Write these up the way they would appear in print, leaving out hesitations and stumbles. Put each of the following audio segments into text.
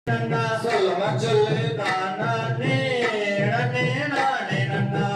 சொல்லமா சொல்லு தானே நானே நானே நன்னா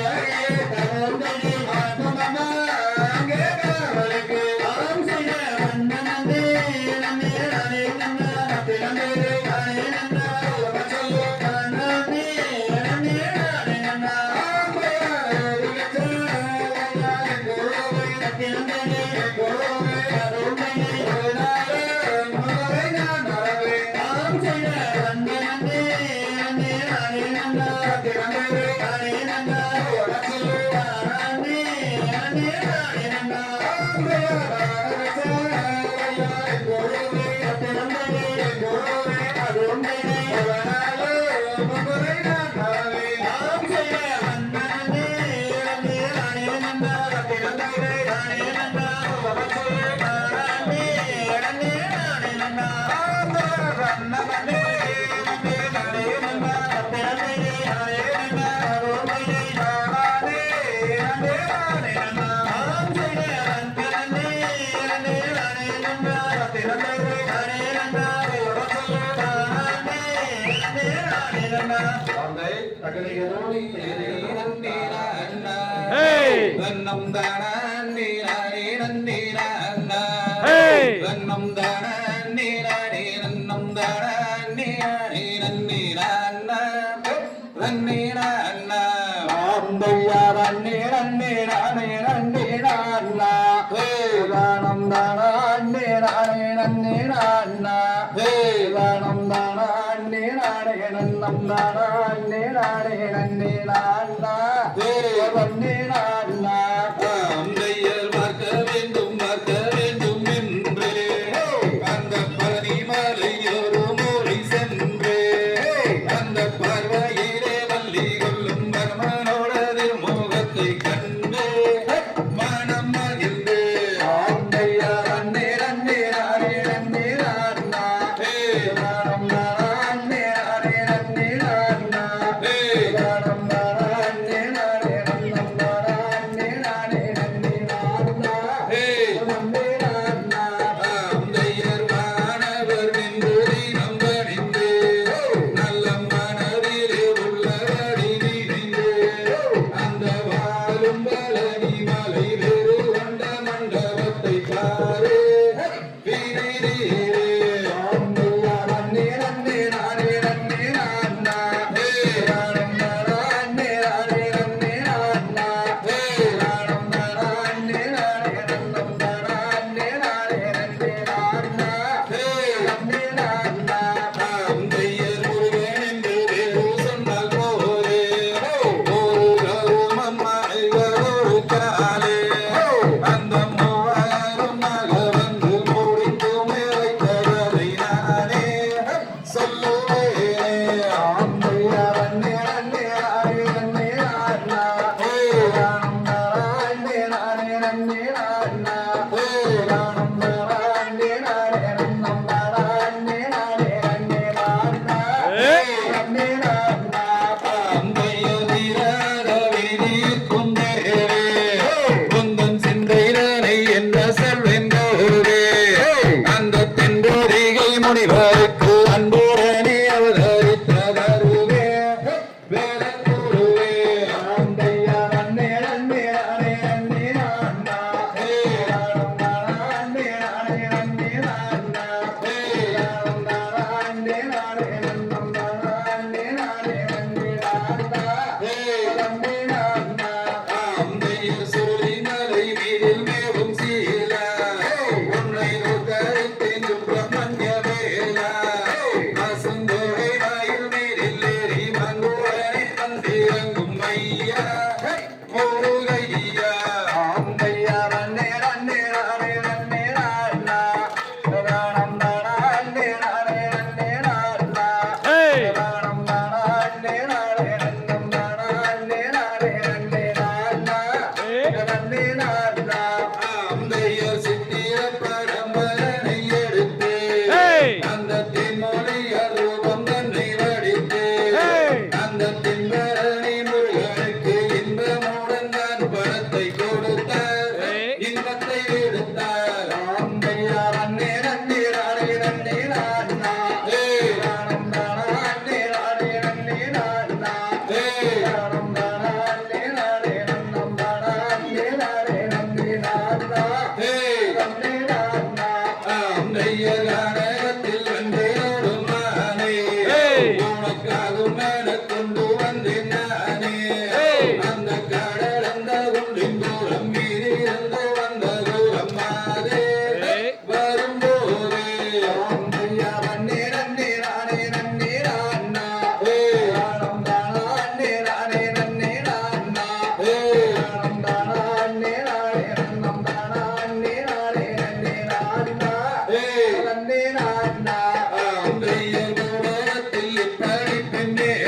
Thank you.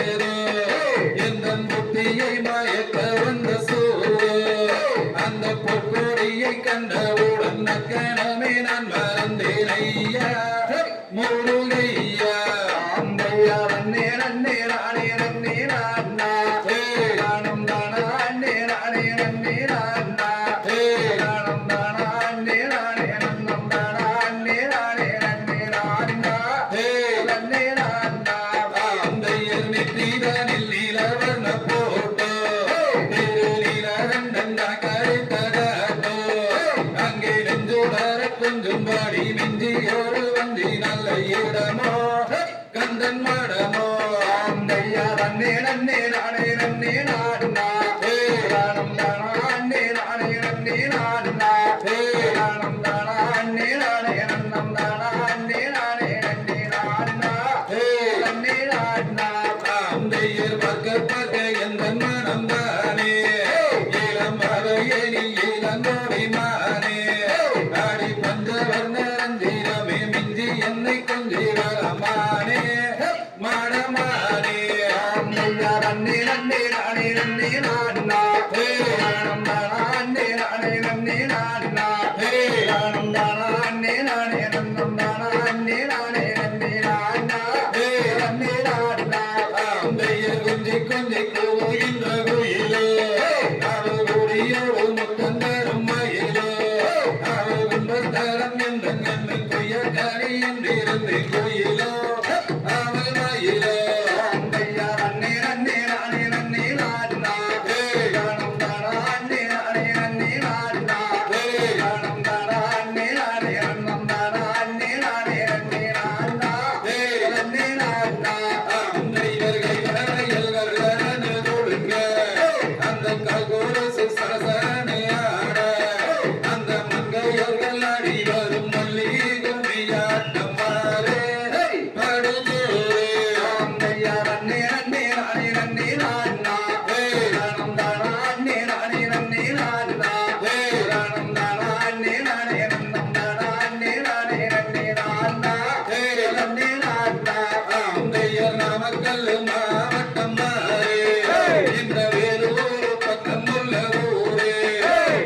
ஏதோ எந்தன் புத்தியை மயக்க வந்த சூடு அந்த பொற்கொடியை கண்டவுடன் நக்கணமே நான் மறந்தேன் ஐயா முருகையா அந்தையா நன்னே நன்னே நானே நன்னே நான்னா நானும் தானா அண்ணே நானே நன்னே நான்னா நானும் தானா அண்ணே நானே நன்னம் தானா அண்ணே நானே நன்னே நான்னா நன்னே நான்னா அந்தையர் நெற்றிதனில் நீலவர்ண போட்டோ நீலகண்டன் கருத்ததாட்டோ அங்கே நெஞ்சுடர கொஞ்சம் பாடி மிஞ்சியோடு வந்தி நல்ல இடமோ கந்தன் மடமோ அந்தையா நன்னே நன்னே நானே நன்னே நான்னா நானும் தானா அண்ணே நானே நன்னே நான்னா நானும் தானா அண்ணே நானே நன்னம் தானா அண்ணே நானே நன்னே நான்னா நன்னே நான்னா அந்தையர் பக்க பக்க எந்த மனம் தானே இளம் மலையனில் இளங்கோடி மானே ஆடி பஞ்சவர்ண ரஞ்சிரமே மிஞ்சி என்னை கொஞ்சி வரமானே மாடமானே அந்தையா நன்னே நன்னே நானே நன்னே நான்னா நானும் தானா அண்ணே நானே நன்னே நான்னா நானும் தானா அண்ணே நானே நன்னம் தானா அண்ணே நானே நன்னே நான்னா நன்னே நான்னா அந்தையர் கொஞ்சி கொஞ்சி கூவுகின்ற குயிலோ அவள் குடியோடு முத்தந்தரும் மயிலோ அவள் கும்பத்தரம் என்ற கண்ணில் கொய்ய கனி என்றிருந்து குயிலோ அவள் மயிலோ அந்தையா நன்னே நன்னே நானே நன்னே நான்னா நானும் தானா அண்ணே நானே நன்னே நான்னா நானும் தானா அண்ணே நானே நன்னம் தானா அண்ணே நானே நன்னே நான்னா நன்னே நான்னா அந்தையர்கள் கரையல்கள் கரனு தொடுங்க அந்த கல்கோரசு சரசரனை ஆட அந்த மங்கையர்கள் அடி வரும் மல்லிகை கும்மியாட்டம் மாறே படுதோரே அந்தையா நன்னே நன்னே நானே நன்னே நான்னா நானும் தானா அண்ணே நானே நன்னே நான்னா நானும் தானா அண்ணே நானே நன்னம் தானா அண்ணே நானே நன்னே நான்னா நன்னே நான்னா அந்தையர் நாமக்கல் மாவட்டம் மாறே இந்த வேலூர் பக்கம் உள்ள ஊரே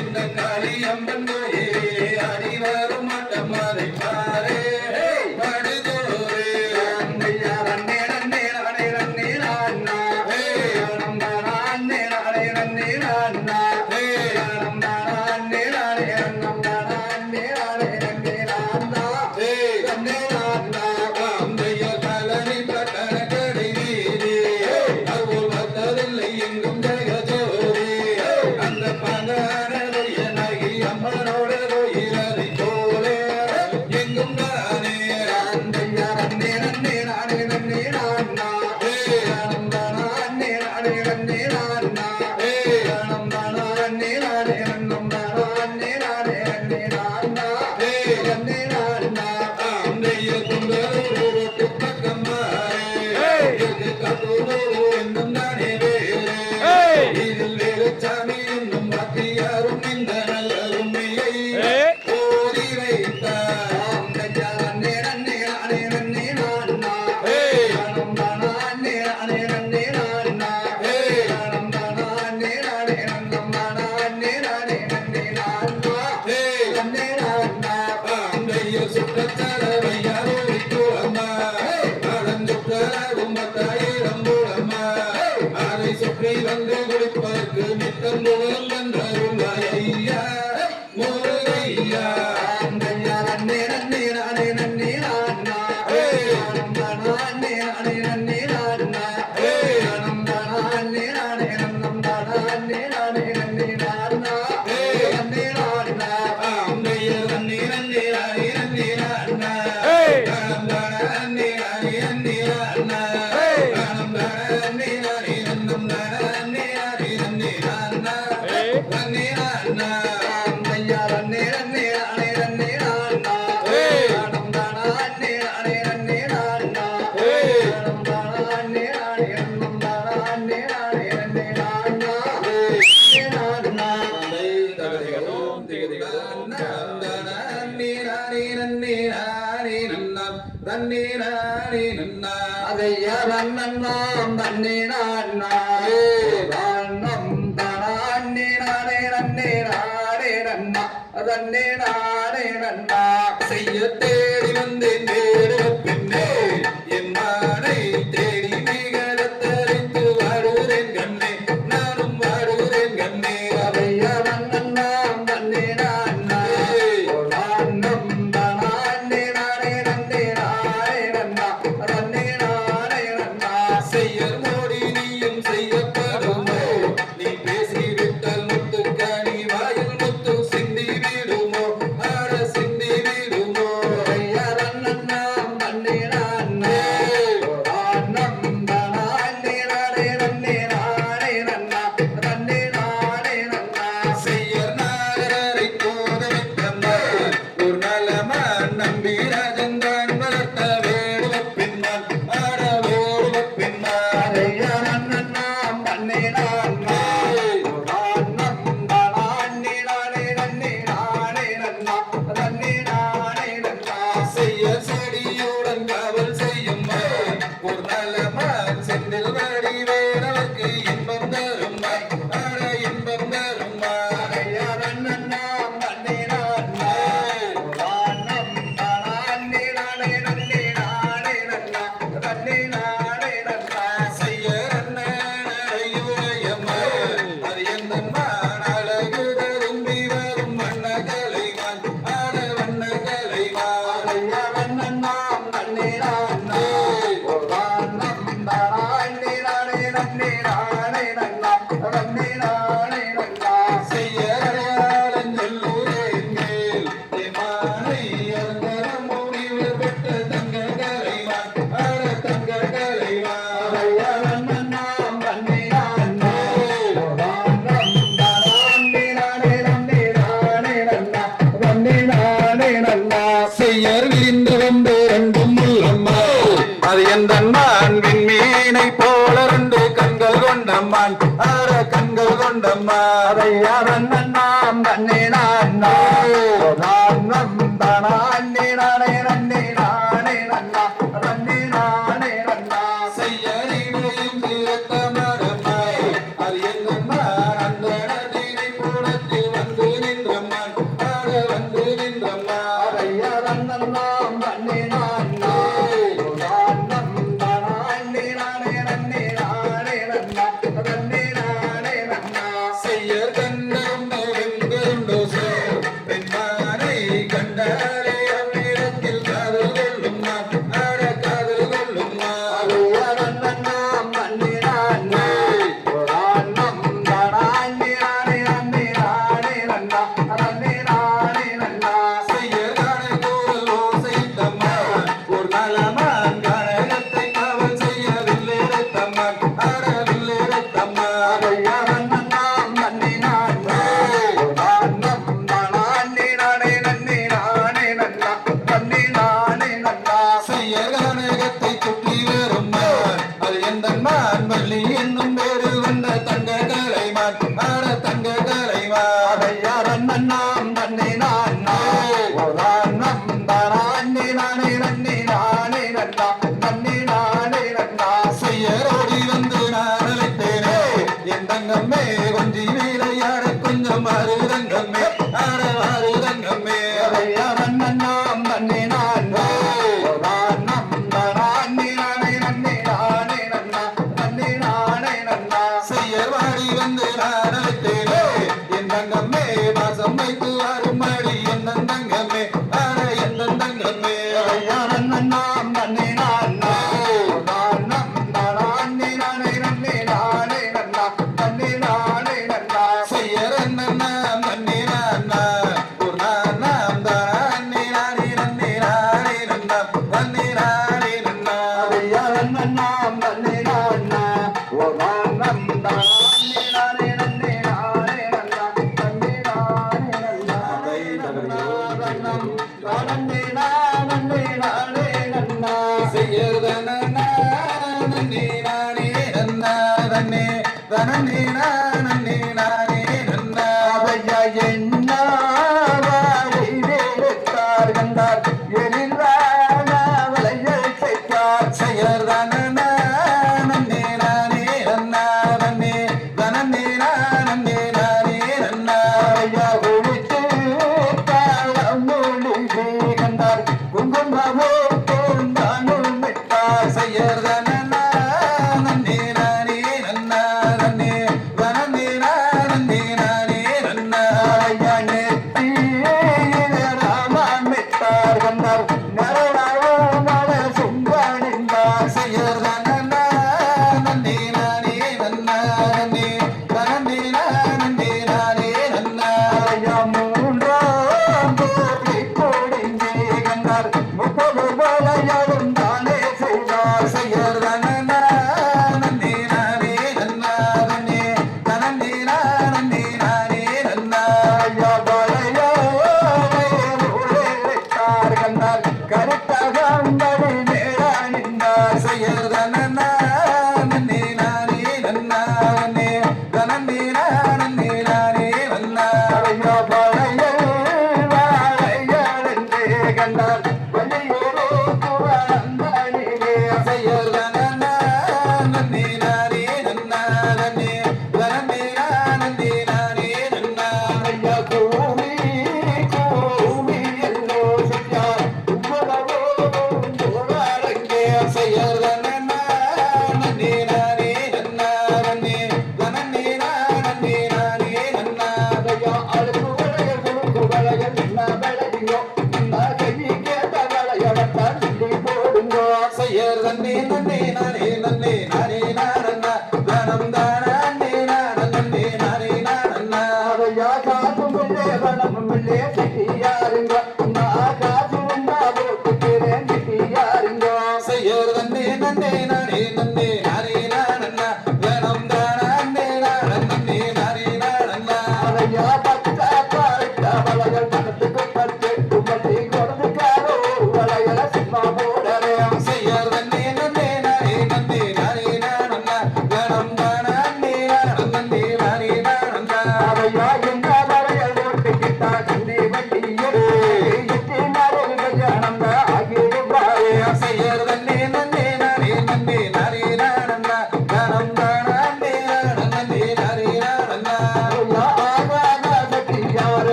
இந்த காளியம்மன் கோயிலே அடி வரும் மட்டம் மாறி பாரே படுதோரே அந்தையா நன்னே நன்னே நானே நன்னே நான்னா நானும் தானா அண்ணே நானே நன்னே நான்னா நானும் தானா அண்ணே நானே நன்னம் தானா அண்ணே நானே நன்னே நான்னா நன்னே நான்னா அந்தையர் கலனி பட்டண கடை வீதி அவ்வளவு பத்ததில்லை எங்கும் ஜெகஜோதி அந்த பங்காரதைய நகி அம்மனோட கோயிலரை போலே எங்கும் தானே அந்தையா நன்னே நன்னே நானே நன்னே நான்னா நானும் தானா அண்ணே நானே நன்னே நான்னா நானும் தானா அண்ணே நானே நன்னம் தானா அண்ணே நானே நன்னே நான்னா நன்னே நான்னா அந்தையர் கும்பலூர் பக்கம் மாறே கத்தூர் என்னும் தானே வேறே இதில் வேலுச்சாமி என்னும் வாத்தியாரும் இந்த நல்ல உண்மையை ஓதி வைத்தார் அந்தையா நன்னே நன்னே நானே நன்னே நான்னா நானும் தானா அண்ணே நானே நன்னே நான்னா நானும் தானா அண்ணே நானே நன்னம் தானா அண்ணே நானே நன்னே நான்னா நன்னே நான்னா அந்தையர் சுற்றத்தலைவையாரோ அம்மா அடஞ்சுற்றலாகும் 10,000 மூலம்மா அதை சுற்றி வந்து குடிப்பதற்கு நித்தம் புகழும் வந்தருள்வாய் ஐயா முருகையா அந்தையா நன்னே நன்னே நானே நன்னே நான்னா நானும் தானா அண்ணே நானே நன்னே நான்னா நானும் தானா அண்ணே நானே நன்னம் தானா அண்ணே நானே நன்னே நான்னா நன்னே நான்னா அந்தையர் நன்னி நன்னி ராணி நன்னி ராண்ணா தானம் தான அன்னி ராணி நன்னி ராண்ணா தானம் தான அன்னி ராணி நன்னம் தான அன்னி ராணி தன்னே நானா தானம் தானே நானே நன்னே நானே நன்னா தன்னே நானே நன்னா செய்ய தேடி வந்தேன் தேடுவ பின்னே என் மானை தேடி மிகத்தறிந்து வாடுகிறேன் கண்ணே நானும் வாடுகிறேன் கண்ணே அவையா நன்னாம் தன்னே நானா தானம் தானே நானே நன்னே நானே நன்னா தன்னே நானே நன்னா செய்யர் மோடி நீயும் செய்யப்படுமோ நீ பேசிவிட்டால் முத்துக்காணி வாயில் முத்து சிந்தி விடுமோ ஆட சிந்தி விடுமோ அவையா நன்னாம் தன்னே நானா தானம் தானே நானே நன்னே நானே நன்னா தன்னே நானே நன்னா செய்யர் நாகரை போதவிட்டம்மா ஒரு நலமான் நம்பி ராஜந்தான் வளர்த்த வேடுவ பின்மான் ஆட வேடுவ பின்மான் அவையா நன்னாம் தன்னே நானா தானம் தானே நானே நன்னே நானே நன்னா தன்னே நானே நன்னா செய்ய செடியுடன் காவல் செய்யும் ஒரு நலமான் செந்தில் வடி வேடவர்க்கு இன்பம் தரும்மா ஆட இன்பம் தரும்மா அவையா நன்னாம் தன்னே நானா தானம் தானே நானே நன்னே நானே நன்னா தன்னே நானே நன்னா செய்யர் அண்ணனையுடையம்மா அது எந்தம்மா அழகு தரும்பி வரும் வண்ண கலைவான் ஆட வண்ண கலைவான் அவையா நன்னாம் தன்னே நானா தானம் தானே நானே நன்னே நானே நன்னா தன்னே நானே நன்னா செய்யர் அடையாளம் சொல்லுரேன் மேல் மானை அருந்தரம் முடிவர் பெற்ற தங்க கலைவான் ஆட தங்க கலைவான் அவையா நன்னாம் தன்னே நானா தானம் தானே நானே நன்னே நானே நன்னா தன்னே நானே நன்னா செய்யர் விரிந்து வந்து ரெண்டும் உள்ளம்மா அது எந்தம்மான் விண்மீனை போல ரெண்டு கண்கள் கொண்டம்மான் ஆற கண்கள் கொண்டம்மா அவையா நன்னாம் தன்னே நானா தானம் தானே நானே நன்னே நானே நன்னா தன்னே நானே நன்னா செய்யறிவையும் தீரத்தமரம்மா அது எந்தம்மான் அந்த நதியை கூடத்தில் வந்து நின்றம்மான் ஆற வந்து நின்றம்மா அவையா நன்னாம் தன்னே நானா தானம் தானே நானே நன்னே நானே நன்னா தன்னே நானே நன்னா செய்யர் கண்டருண்டோ வெண்கருண்டோ சேர் பெண்மானை கண்டாலே அவ்விடத்தில் காதல் கொள்ளும் நான் ஆட காதல் கொள்ளும் நான் அவையா நன்னாம் தன்னே நானா தானம் தானே நானே நன்னே நானே நன்னா தன்னே நானே நன்னா செய்யர் காண கூறல் ஓசைத்தம்மா ஒரு நலமான் கழகத்தை காவல் செய்யவில்லை ரத்தம்மான் ஆடவில்லை ரத்தம்மா அவையா நன்னாம் தன்னே நானா தானம் தானே நானே நன்னே நானே நன்னா தன்னே நானே நன்னா செய்யர் கனகத்தை சுற்றி வரும் அது எந்த மான் வள்ளி என்னும் பேரு வந்த தங்க கலைமான் ஆட தங்க கலைமான் அவையா நன்னாம் தன்னே நானா தானம் தானே நானே நன்னே நானே நன்னா தன்னே நானே நன்னா செய்யரோடி வந்து நான் அழைத்தேனே என் தங்கம்மே கொஞ்சி வீரையாட கொஞ்சம் மாறுதங்கம்மே ஆட மாறுதங்கம்மே அவையா நன்னாம் தன்னே நானா தானம் தானே நானே நன்னே நானே நன்னா தன்னே நானே நன்னா செய்யர் வாடி வந்து நான் அழைத்தேனே என் தங்கம்மே வாசம் வைத்து வாரும் அடி என் தங்கம்மே ஆட என் தங்கம்மே அவையா நன்னாம் தன்னே நானா தானம் தானே நானே நன்னே நானே நன்னா தன்னே நானே நன்னா செய்யர் அண்ணன் தண்ணி நான் ஒரு நாம் தானே நானே நன்னே நானே நன்னா தண்ணி நானே நன்னா அவையா நன்னாம் தன்னே நானா தானம் தானே நானே நன்னே நானே நன்னா தன்னே நானே நன்னா தானம் தானே நானே நானே நன்னா செய்யர் தனே நானே நன்னா தன்னே தனே நானே நானே நன்னா அவையா என்ன வாழை வேலைத்தார் கண்டார் எழில் வளையல் செய்தார் செய்யர் தனே நானே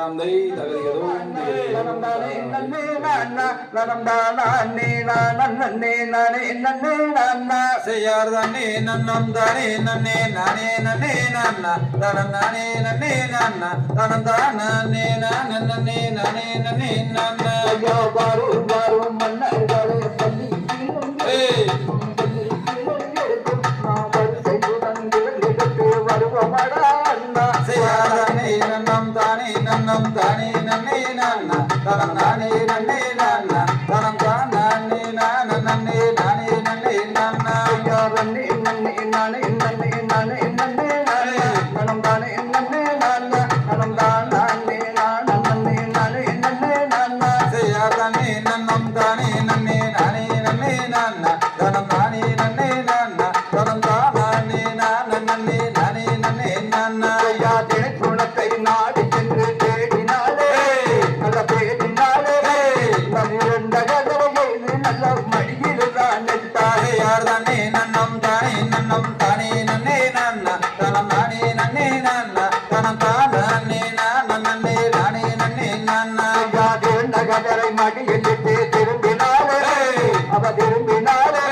தந்தை தகதிகதும் நனம் தானே நன்னே நானா நனம் தானா நே நானா நன்னே நானே நன்னே நானா செய்யார் தானே நன்னம் தானே நன்னே நானே நன்னே நானா தனம் தானே நன்னே நானா தனம் தானே நானே நன்னே நானே நன்னே நானா ஐயா பாரு பாரு மன்னர்களே பள்ளி ஏய் செய்யாதானே நன்னம் தானே நன்னே நானா தனம் தானே நன்னே நானா தனம் தானே நானே நன்னே நானே நன்னே நானா செய்யாதானே நன்னம் தானே நன்னே நானே நன்னே நானா தனம் தானே நன்னே நானா தனம் தானே நானே நன்னே நானே நன்னே நானா நாடி சென்று தேடினாலே நல்ல பேடினாலே நல்ல மடியில் தான் நெட்டாலே யார் தானே நன்னம் தானே நன்னே நானா தனம் தானே நன்னே நானா தனம் தானே நானே நன்னே நானே நன்னே நானா நகரை மடியில் திரும்பினாலே அவ திரும்பினாலே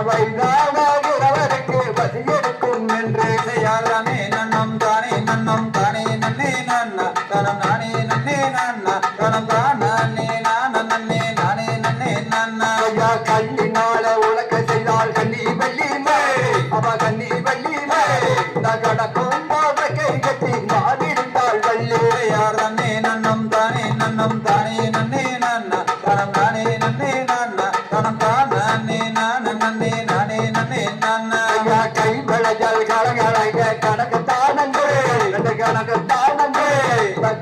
வயதானவருக்கு பசி எடுக்கும் என்று செய்யாதானே நன்னம் தானே நன்னே நானா தனம் தானே நன்னே நானா தனம் தானே நானே நன்னே நானே நன்னே நானா கல்லினால உலக செய்தால் கண்ணி வெள்ளி அவ கண்ணி வெள்ளி கடக்கும் கை கட்டி மாறியிருந்தாள் வள்ளி யார் தானே நன்னம் தானே நன்னே நானா தனம் தானே நன்னே நானா தனம் தானே நானே நன்னே நானே நன்னே நானா கை விளைச்சல் கலகலக கணக்கு தானங்கே கணக்கு தானங்கே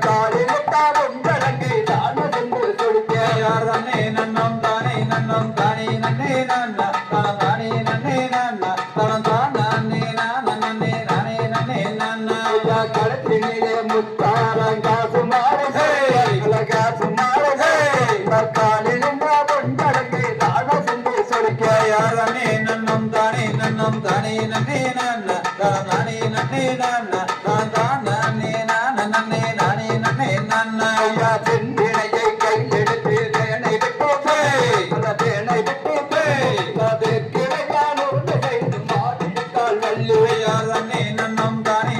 காலில் தானும் கணக்கு தானம் என்று சொல்லிக்க யார் தானே நன்னம் தானே நன்னே நானா தனம் தானே நன்னே நானா தனம் தானே நானே நன்னே நானே நன்னே நானா களத்தினிலே முத்தாரம் காசு மாறே காசு மாறே காலில் கணக்கு தானம் என்று சொல்லிக்க யார் தானே நன்னம் தானே நன்னே நானா தனம் தானே நன்னே நானா தனம் தானே நானே நானே நன்னே நானா செந்தினையை கையெடுத்து தேனை விட்டு அந்த தேனை விட்டு அது கிளையானோடு செய்து மாறிவிட்டால் வள்ளி யார் தானே நன்னம் தானே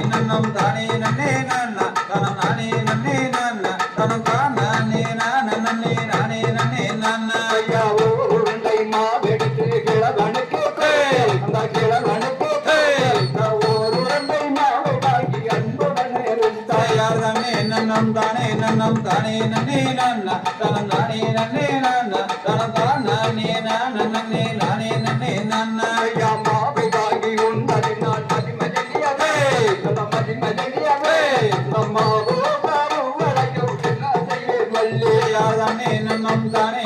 நன்னே நானா தனம் தானே நன்னே நானா தனம் தானே நானே நானே நன்னே நானா ஐயா உருண்டை மாவெடுத்து கிழவனுக்கு அந்த கிழவனுக்கு ஒரு உருண்டை மாவை வாங்கி அன்புடனே இருந்தாய் யார் தானே நன்னம் தானே நன்னே நானா தனம் தானே நன்னே நானா தனம் தானே நானே நானே நன்னே நானா ஐயா மாவை வாங்கி உண்டது நான் மதிமதியவே அந்த மதிமதியவே நம்மாவோ வரையோ என்ன செய்வேன் வள்ளி யார் தானே நன்னம் தானே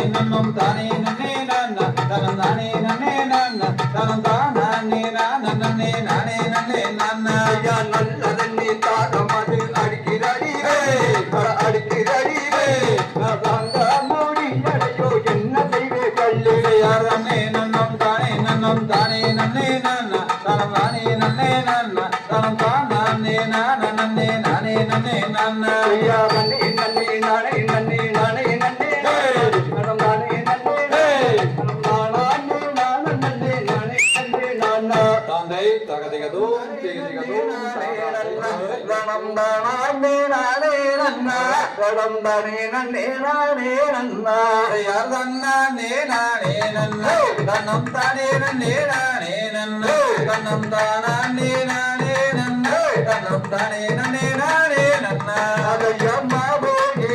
நன்னே நானா தனம் தானே நன்னே நானா தனம் தானே நானே நானே நன்னே நானா ஐயா நல்லதண்ணி தாகம் அது அடிக்கிறடி அடிக்கிறடி தாங்க முடியலையோ என்ன செய்வேன் வள்ளி யார் தானே நன்னம் தானே நன்னே நானா தனம் தானே நன்னே நானா தனம் தானே நானே நானே நன்னே நானா ஐயா நன்னே நன்னே நானே நன்னே நானே நன்னே நனம் நானே நன்னே நனம் நானே நானே நன்னே நானே நன்னே நானா தந்தை தகதிகதும் திகதிகதும் நனம் நானே நானே நன்னா நனம் நானே நன்னே நானே நன்னா யார் தானே நானே நன்னே தன்னம் தானே நன்னே நானே நன்னே தன்னம் தானே நானே நன்னே தன்னம் தானே நன்னே நானே நன்னா அதையம்மா போகே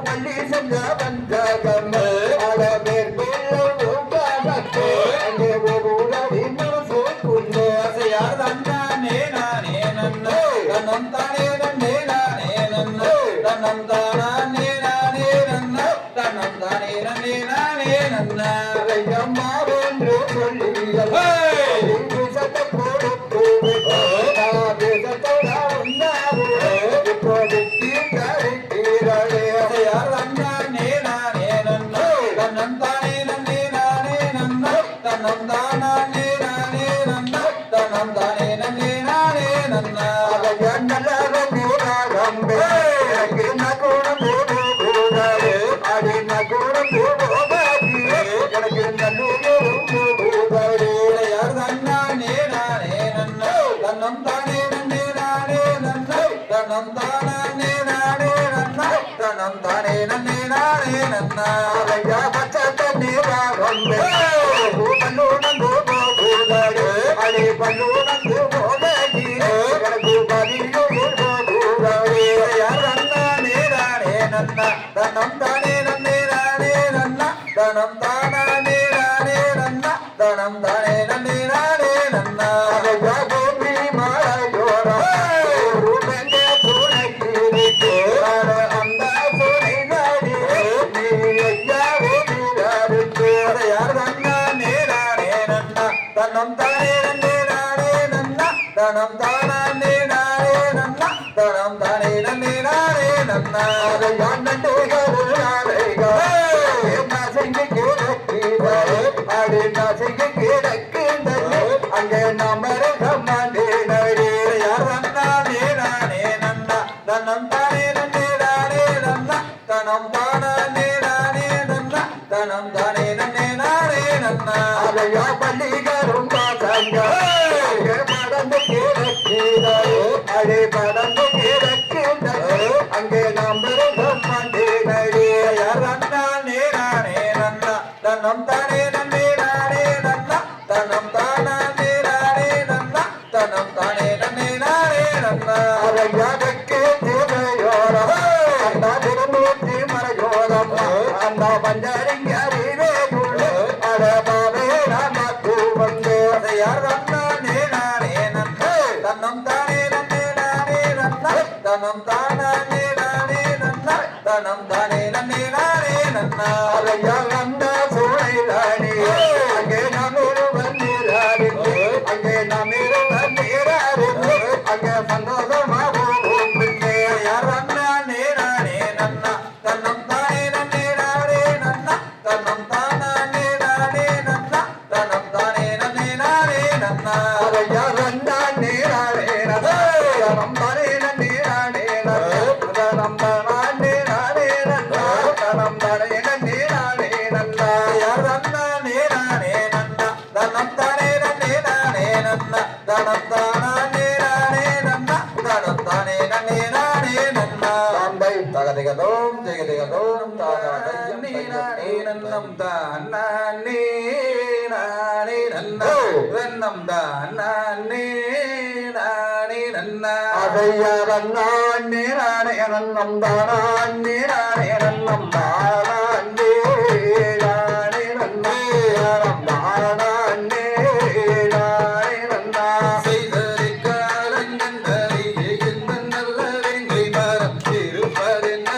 வள்ளி செஞ்ச பஞ்சகம் அளவேர் பிள்ளை உண்டாகத்தே அங்கே ஒரு உடவி மனசு குள்ளே யார் தானே நானே நன்னே தன்னம் தானே நன்னே நானே நன்னே தன்னம் தானே நானே நன்னே தன்னம் தானே நன்னே நானே நன்னா அதையம்மா என்று சொல்லி சட்ட கொடுத்து தேசத்தோட உண்டாவே இப்போது தீர்த்தீரே யார் தானே நானே நன்னே தன்னம் தானே நன்னே நானே நன்னே தன்னம் தானே நானே நன்னே தன்னம் தானே நன்னே நானே நன்னா அதைய நல்ல தனம் தானே நானே நன்னா தனம் தானே நன்னே நானே நன்னா ஐயா பச்சை தண்ணீரா வந்து பல்லூனந்து போகுதாடு அடி பல்லூனந்து போகி எனக்கு பதியும் போகுதாடு யார் நன்னா நேரானே நன்னா தனம் தானே நன்னே நானே நன்னா தனம் தானே நானே நன்னா தனம் தானே நன்னே நானே நன்னா ஐயா பூமி மாயோரா ரூபங்க பூனைக்கு அந்த பூனை நாடி நீ ஐயா பூமியாருக்கு யார் நன்னா நேரானே நன்னா தனம் தானே நன்னே நானே நன்னா தனம் தானே நானே நன்னா தனம் தானே நன்னே நானே நன்னா ஐயா நண்டு கருணாரைகா நசைக்கு கிடக்கிறாரு அடி நசைக்கு கிடக்கின்றது அங்கே நமரு கம்மாண்டே நடி யார் நன்னா நேரானே நன்னா தனம் தானே நன்னே நானே நன்னா தனம் தானே நானே நன்னா தனம் தானே நன்னே நானே நன்னா அதையா பள்ளிகரும் பாசங்க படந்து கிடக்கிறாரு அடி படந்து கிடக்கின்றது அங்கே நமரு கம்மாண்டே நடி யார் நன்னா நேரானே நன்னா தனம் தானே நன்னே நானே நன்னா தனம் தானே நானே நன்னா தனம் தானே நன்னே நானே நன்னா அதையாதற்கு தேவையோரம் அந்த திருமூர்த்தி மறையோரம் அந்த பஞ்சரிங்கறிவே அட பாவே நமக்கு வந்து யார் நன்னா நேரானே நன்னா தனம் தானே நன்னே நானே நன்னா தனம் தானே நானே நன்னா தனம் தானே நன்னே நானே நன்னா அதையா அந்த சூழலானி அங்கே நம்மிரு வந்திராரு அங்கே நம்மிரு வந்திராரு அங்கே சந்தோஷமாகவும் பின்னே யார் நன்னா நேரானே நன்னா தனம் தானே நன்னே நானே நன்னா தனம் தானே நானே நன்னா தனம் தானே நன்னே நானே நன்னா அதையா ரண்டா நீராடே நம் தரேன நீராடே நம் தராண்டே நாடே நம் தரேன நீராடே நந்தா யார் நன்னா நேரானே நன்னா தனம் தானே நன்னே நானே நன்னா தனம் தானே நானே நன்னா தனம் தானே நன்னே நானே நன்னா தந்தை தகதிகதோம் ஜெகதிகதோம் தாதாதையம் நீ நன்னம் தானே நானே நன்னா நன்னம் தானே நானே நன்னா அதையா ரன்னா நீராடே நம் தாரான் நீராடே நம் தாரான் நீராடே நம் தாரான் நீராடே நன்னா செய்ததை காலங்கண்டறி எந்த நல்ல வெங்கை மரம் இருப்பதென்ன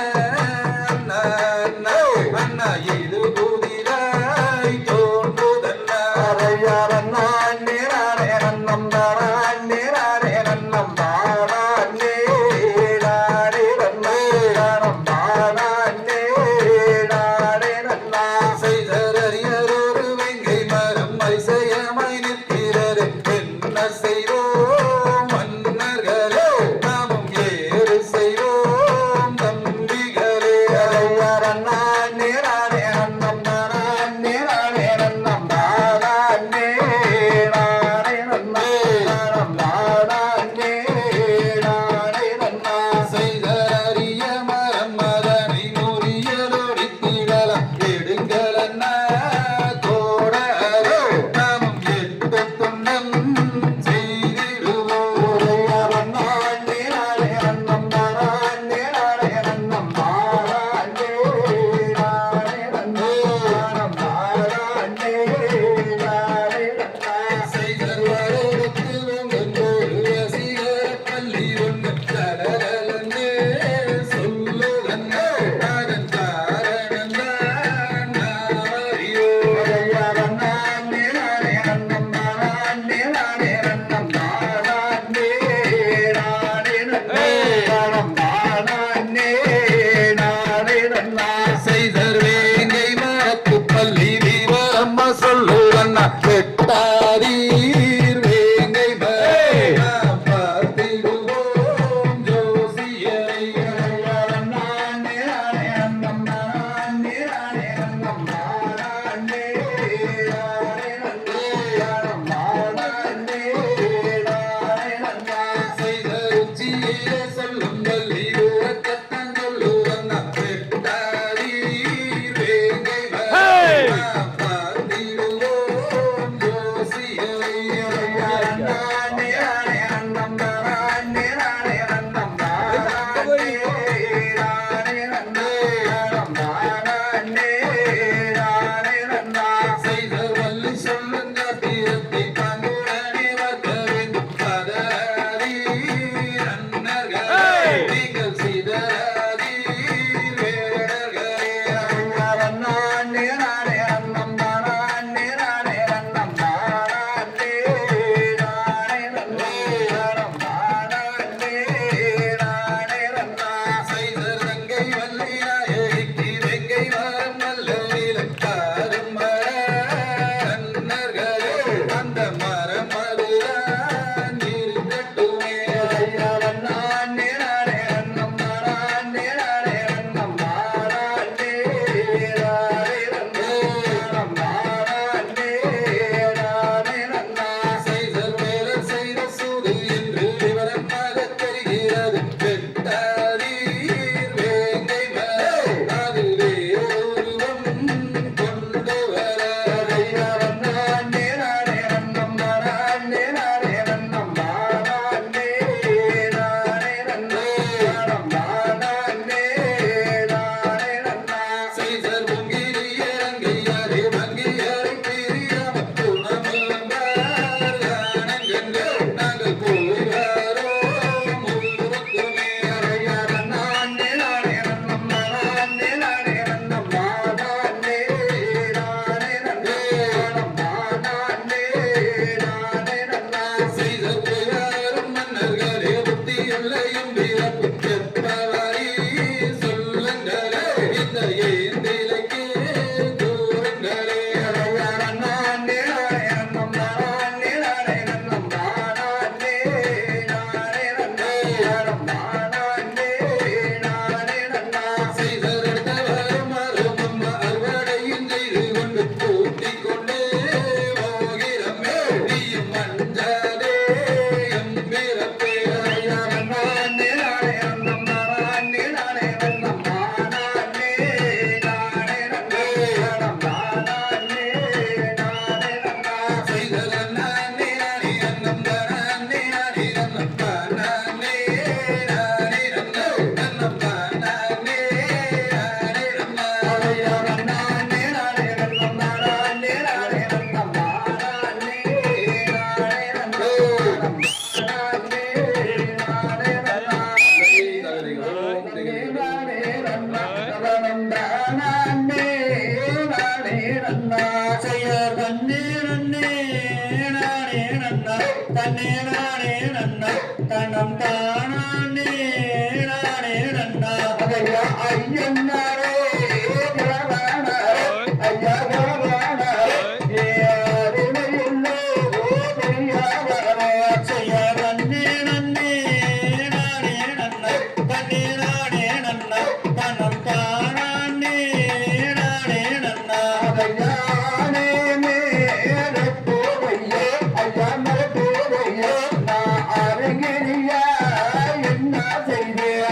அண்ணா அண்ணா அண்ணா இது புதிராய் தோன்றுதண்ணா அதையா ரன்னா நீராடே நம் தாரான் நீராடே நம் தாரான் நீராடே நம் தாரான் நீராடே தனம் தானே நானே நன்னா ஐயன்னாரே ஐயா செய்ய நன்னே நன்னே நானே நன்னா தன்னே நானே நன்னா தனம் தானே நானே நன்னா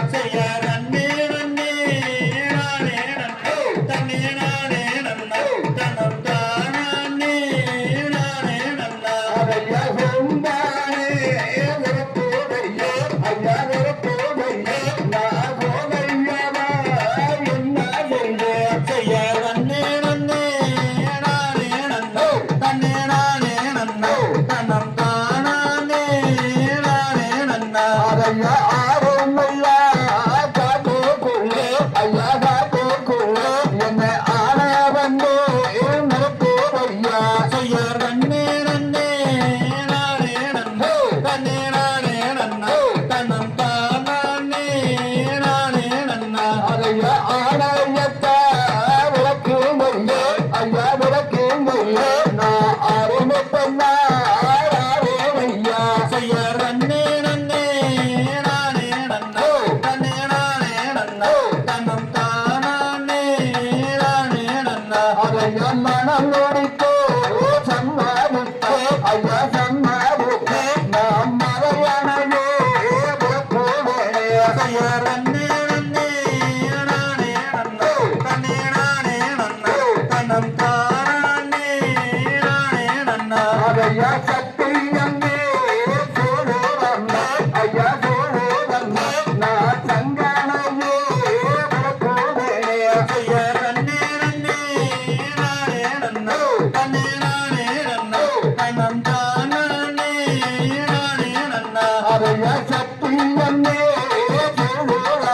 செய்ய நன்னே நன்னே நானே நன்னா தன்னே நானே நன்னா தனம் தானே நானே நன்னா செய்ய நன்னே நன்னே நானே நன்னா தன்னே நானே நன்னா தனம் தானே நானே நன்னா செய்ய நன்னே நன்னே நானே நன்னா தன்னே நானே நன்னா தனம் தானே நானே நன்னா செய்ய நன்னே நன்னே நானே நன்னா தன்னே நானே நன்னா தனம் தானே நானே நன்னா மனம் நோடித்தோ சம்மாதித்தோ ஐயா சம்மாதித்தோ நாம் மறையானே செய்ய நன்னே நன்னே நானே நன்னா தன்னே நானே நன்னா தனம் தானே நானே நன்னா ஐயா சத்தியமே சோழரம்மா ஐயா சோழரம்மா நான் சங்கனையே செய்ய நன்னே நன்னே நானே நன்னா தன்னே நானே நன்னா தனம் தானே நானே நன்னா ஐயா சத்தியமே சோழரம்மா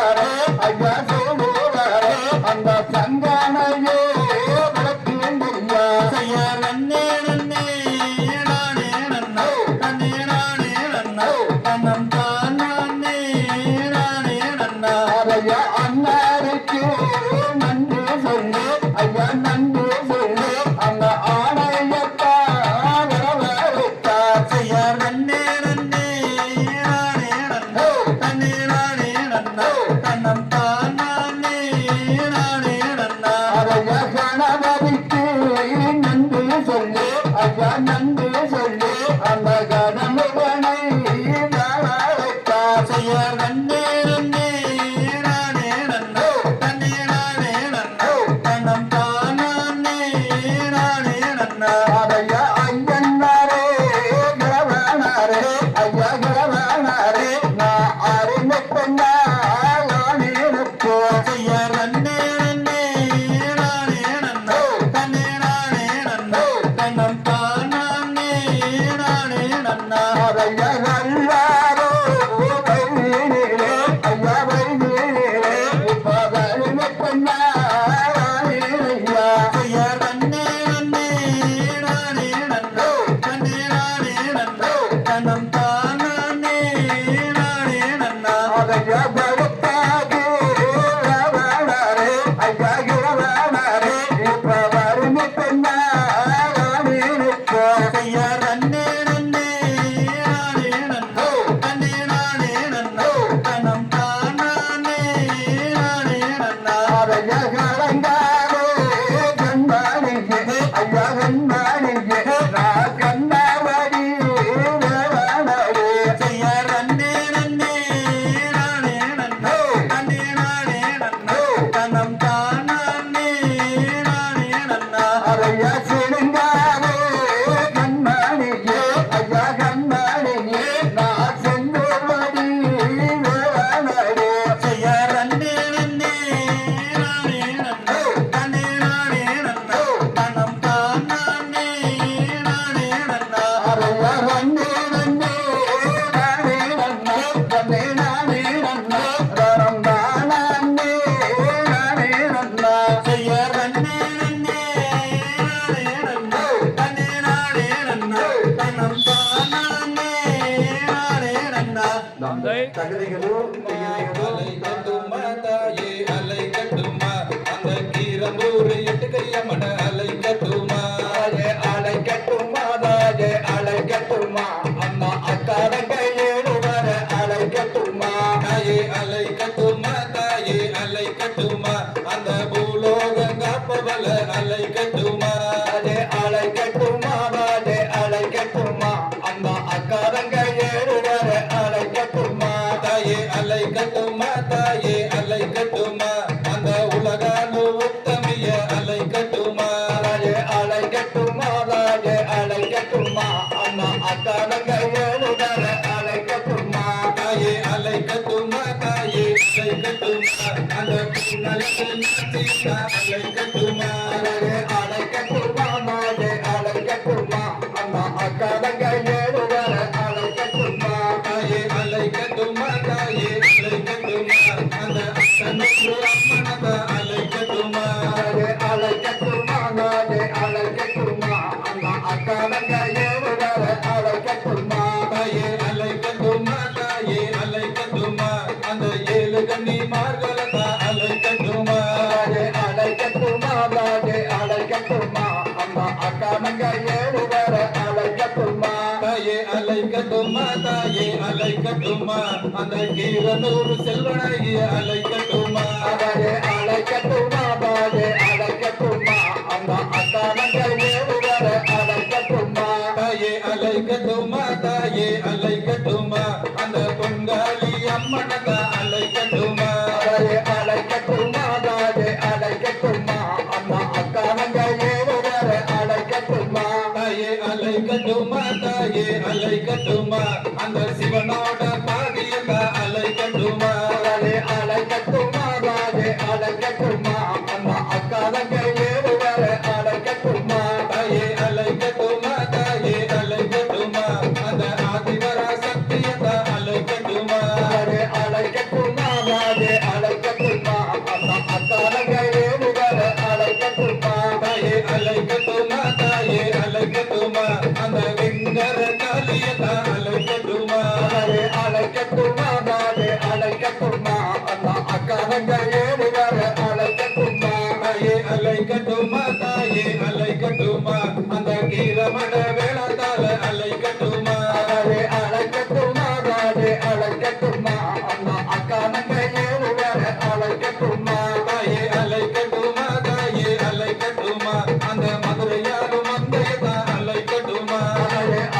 ஐயா படுத்தாது வாடாரே ஐயா வாடாரே இப்ப வருமி பெண்ணா ஐயா நன்னே நன்னே நானே நன்னோ நன்னே நானே நன்னோ கண்ணம் தானே நானே நன்னா ஐயா கலங்காரே கண்மாணியே ஐயா கண்மாணியே நான் கண்ணாவடி வாடாரே ஐயா நன்னே நன்னே நானே நன்னோ நன்னே நானே நன்னோ கண்ணம் தானே நானே நன்னா ஐயா சிறுங்காரே கண்மாணியே ஐயா கண்மாணியே நான் செந்தோடி வாடாரே ஐயா நன்னே நன்னே நானே நன்னோ நன்னே நானே நன்னோ கண்ணம் தானே நானே நன்னா ஐயா நன்னே நன்னே நானே நன்னோ நன்னே நானே நன்னோ கண்ணம் தானே நானே நன்னா ஐயா நன்னே நன்னே நானே நன்னோ நன்னே நானே நன்னோ கண்ணம் தானே நானே நன்னா தகுதிகளோ அலை கட்டுமா தாயே அலை கட்டுமா அந்த கீரம்பூர் எட்டு கையம்மன அலை கட்டுமா அலை கட்டுமா தாயே அலை கட்டுமா அம்மா அக்காரங்க ஏழு வர அலை கட்டுமா தாயே அலை கட்டுமா தாயே அலை கட்டுமா அந்த பூலோகம் காப்பவல அலை கட்டுமா அலை கட்டுமா தாயே அலை கட்டுமா அம்மா அக்காரங்க ஏழு வர அலை கட்டுமா தாயே அலை கட்டுமா தாயே அலை கட்டுமா அந்த உலகாலு உத்தமிய அலை கட்டுமா அலை கட்டுமா தாயே அலை கட்டுமா அம்மா அக்காரங்க ஏழு வர அலை கட்டுமா தாயே அலை கட்டுமா தாயே அலை கட்டுமா அந்த குணலுக்கு நாச்சியா அலை கட்டுமா அலை கட்டுமா தாயே அலை கட்டுமா அம்மா அக்காரங்க ஏழு வர அலை கட்டுமா தாயே அலை கட்டுமா தாயே அலை கட்டுமா அந்த அக்கனுக்கு அம்மனத அலை கட்டுமா அலை கட்டுமா தாயே அலை கட்டுமா அம்மா அக்காரங்க ஏழு வர அலை கட்டுமா தாயே அலை கட்டுமா தாயே அலை கட்டுமா அந்த ஏழு கன்னிமார்களத அலை கட்டுமா அலை கட்டுமா தாயே அலை கட்டுமா அம்மா அக்காரங்க ஏழு வர அலை கட்டுமா தாயே அலை கட்டுமா தாயே அலை கட்டுமா அந்த கீரனூர் செல்வனாகிய அலை கட்டுமா அலை கட்டுமா தாயே அலை கட்டுமா அம்மா அக்காரங்க ஏழு வர அலை கட்டுமா தாயே அலை கட்டுமா தாயே அலை கட்டுமா அந்த பொங்காளி அம்மனத அலை கட்டுமா அலை கட்டுமா தாயே அலை கட்டுமா அம்மா அக்காரங்க ஏழு வர அலை கட்டுமா தாயே அலை கட்டுமா தாயே அலை கட்டுமா அந்த சிவனோட பாடியத அலை கட்டுமா அலை கட்டுமா தாயே அலை கட்டுமா அம்மா அக்காரங்க ஏழு வர அலை கட்டுமா தாயே அலை கட்டுமா தாயே அலை கட்டுமா அந்த ஆதிவர சக்தியத அலை கட்டுமா அலை கட்டுமா தாயே அலை கட்டுமா அம்மா அக்காரங்க ஏழு வர அலை கட்டுமா தாயே அலை கட்டுமா தாயே அலை கட்டுமா அந்த விங்கர காளியத அலை கட்டுமா அலை கட்டுமா தாயே அலை கட்டுமா அம்மா அக்காரங்க ஏழு வர அலை கட்டுமா தாயே அலை கட்டுமா தாயே அலை கட்டுமா அந்த கீரமட வேளத்தால அலை கட்டுமா அலை கட்டுமா தாயே அலை கட்டுமா அம்மா அக்காரங்க ஏழு வர அலை கட்டுமா தாயே அலை கட்டுமா தாயே அலை கட்டுமா அந்த மதுரையாரு மந்தையத அலை கட்டுமா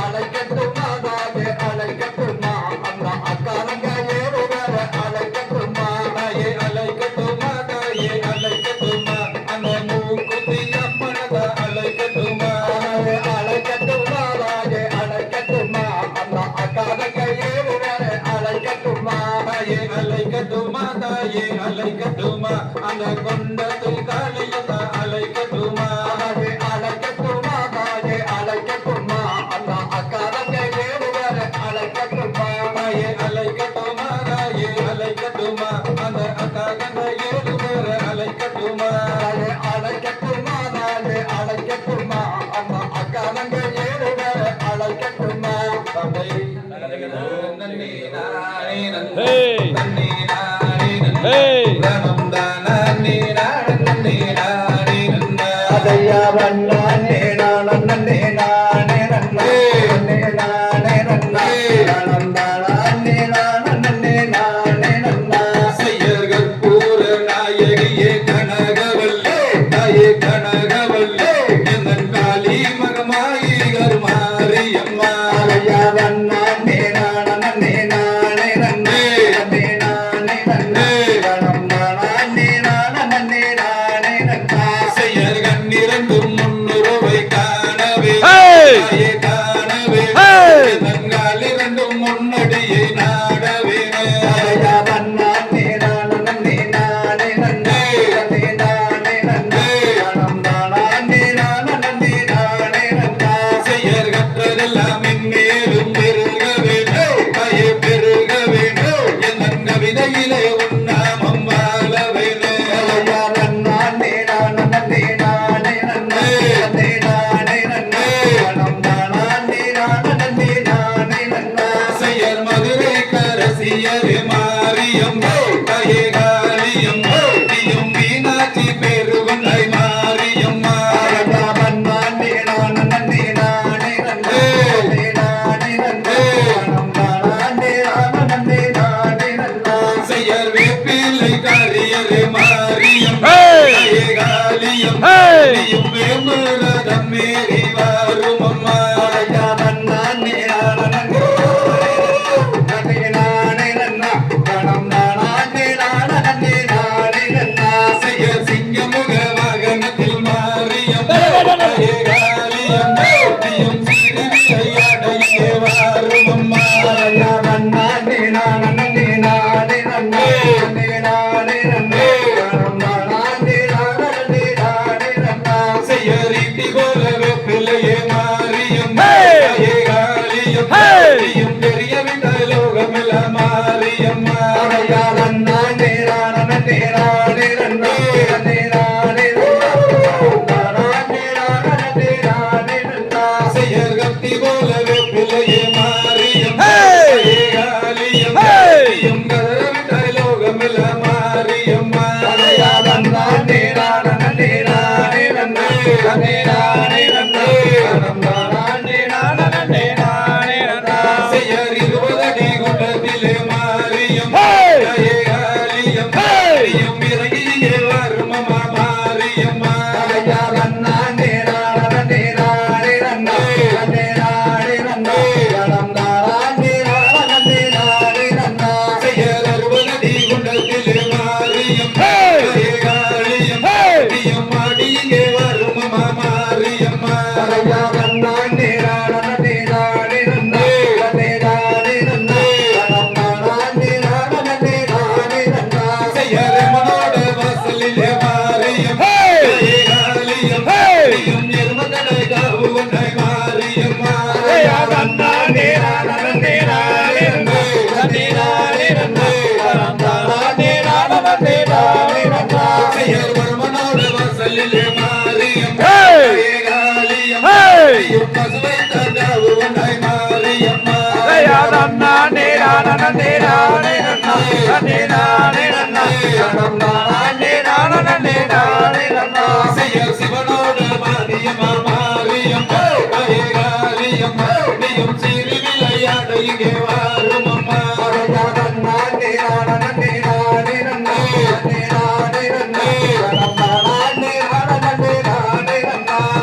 அலை கட்டுமா தாயே அலை கட்டுமா அம்மா அக்காரங்க ஏழு வர அலை கட்டுமா தாயே அலை கட்டுமா தாயே அலை கட்டுமா அந்த மூக்குத்தி அம்மனத அலை கட்டுமா அலை கட்டுமா தாயே அலை கட்டுமா அம்மா அக்காரங்க ஏழு வர அலை கட்டுமா தாயே அலை கட்டுமா தாயே அலை கட்டுமா அந்த கொண்டத்து காளியத அலை கட்டுமா அலை கட்டுமா தாயே அலை கட்டுமா அம்மா அக்காரங்க ஏழு வர அலை கட்டுமா தாயே அலை கட்டுமா தாயே அலை கட்டுமா அந்த அக்கா கண்ட ஏழு பேர அலை கட்டுமா அலை கட்டுமா தாயே அலை கட்டுமா அம்மா அக்காரங்க ஏழு வர அலை கட்டுமா தந்தை நன்னே நானே Hey! நன்னே வேப்பிலே உண்ணாமம் வாழ வேணும் செய்யர் மதுரை கரசியர் மாரியம் கயகாலியம் நீயும் மீனாட்சி பெருவனை மாரியம்மா செய்யர் வேப்பிலை கரியர் மாரியம் கயகாலியம் நீயும் வேம்புரதம் மேறி வரும் அம்மா செய்யர் சிங்கமுக வாகனத்தில் மாரியம் கயகாலியம் நீயும் சிறுவிளையாடையே வரும் அம்மா செய்யறிட்டி போல வெப்பிலையே மாரியம் கயகாலியம் நீயும் பெரிய விடலோகமெல்ல மாரியம்மா செய்யர் கத்தி போல வெப்பிலையே மாரியம் கயகாலியம் நீயும் கதற விடலோகமெல்ல மாரியம்மா செய்யர் 20 அடி குண்டத்திலே மாரியம் கயகாலியம் நீயும் இறங்கியே வரும் அம்மா மாரியம்மா செய்யர் 60 அடி குண்டத்திலே மாரியம் கயகாலியம் நீயும் ஆடியே வரும் அம்மா மாரியம்மா செய்யர் மனோட வாசலிலே மாரியம் கயகாலியம் நீயும் எருமகடை காவு உன்னை மாரியம்மா செய்யர் வருமனோட வாசலிலே மாரியம் கயகாலியம் நீயும் பசுவை தந்தாவு உன்னை மாரியம்மா செய்யர் சிவனோட மாரியம்மா மாரியம் கயகாலியம் நீயும் சிறு விளையாட இங்கே வாரும் அம்மா